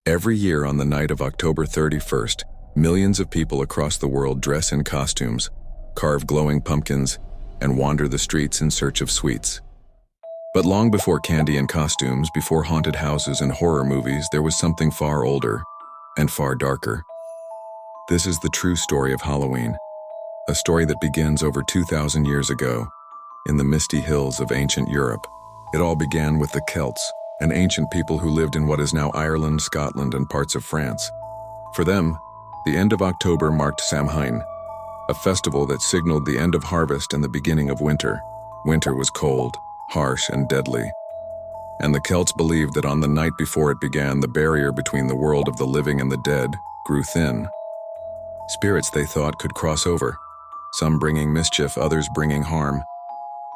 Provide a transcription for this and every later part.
Every year on the night of October 31st, millions of people across the world dress in costumes, carve glowing pumpkins, and wander the streets in search of sweets. But long before candy and costumes, before haunted houses and horror movies, there was something far older and far darker. This is the true story of Halloween, a story that begins over 2,000 years ago in the misty hills of ancient Europe. It all began with the Celts, an ancient people who lived in what is now Ireland, Scotland, and parts of France. For them, the end of October marked Samhain, a festival that signaled the end of harvest and the beginning of winter. Winter was cold, harsh, and deadly. And the Celts believed that on the night before it began, the barrier between the world of the living and the dead grew thin. Spirits, they thought, could cross over, some bringing mischief, others bringing harm.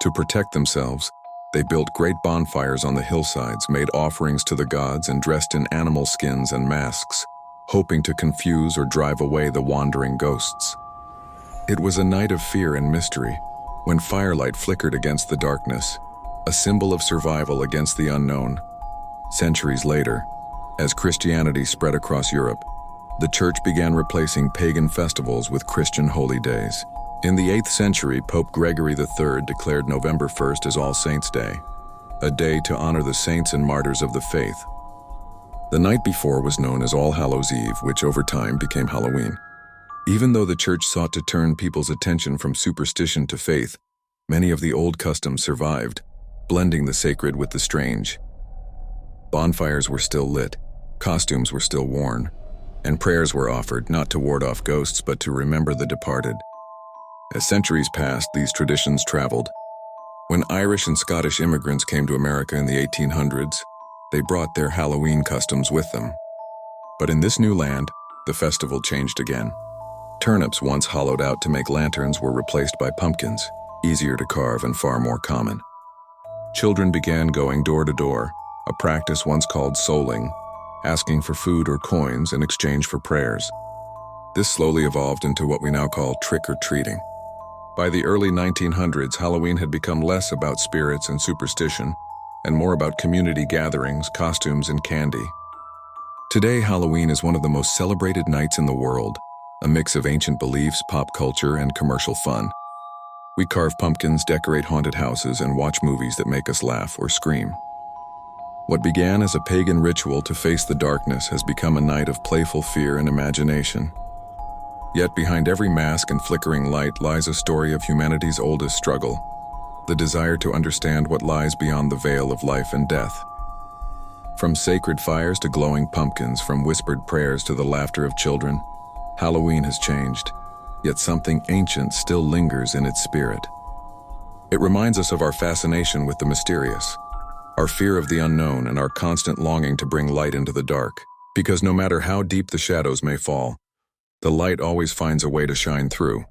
To protect themselves, they built great bonfires on the hillsides, made offerings to the gods, and dressed in animal skins and masks, hoping to confuse or drive away the wandering ghosts. It was a night of fear and mystery, when firelight flickered against the darkness, a symbol of survival against the unknown. Centuries later, as Christianity spread across Europe, the church began replacing pagan festivals with Christian holy days. In the 8th century, Pope Gregory III declared November 1st as All Saints' Day, a day to honor the saints and martyrs of the faith. The night before was known as All Hallows' Eve, which over time became Halloween. Even though the church sought to turn people's attention from superstition to faith, many of the old customs survived, blending the sacred with the strange. Bonfires were still lit, costumes were still worn, and prayers were offered, not to ward off ghosts but to remember the departed. As centuries passed, these traditions traveled. When Irish and Scottish immigrants came to America in the 1800s, they brought their Halloween customs with them. But in this new land, the festival changed again. Turnips, once hollowed out to make lanterns, were replaced by pumpkins, easier to carve and far more common. Children began going door to door, a practice once called souling, asking for food or coins in exchange for prayers. This slowly evolved into what we now call trick-or-treating. By the early 1900s, Halloween had become less about spirits and superstition, and more about community gatherings, costumes, and candy. Today, Halloween is one of the most celebrated nights in the world, a mix of ancient beliefs, pop culture, and commercial fun. We carve pumpkins, decorate haunted houses, and watch movies that make us laugh or scream. What began as a pagan ritual to face the darkness has become a night of playful fear and imagination. Yet behind every mask and flickering light lies a story of humanity's oldest struggle, the desire to understand what lies beyond the veil of life and death. From sacred fires to glowing pumpkins, from whispered prayers to the laughter of children, Halloween has changed, yet something ancient still lingers in its spirit. It reminds us of our fascination with the mysterious, our fear of the unknown, and our constant longing to bring light into the dark. Because no matter how deep the shadows may fall, the light always finds a way to shine through.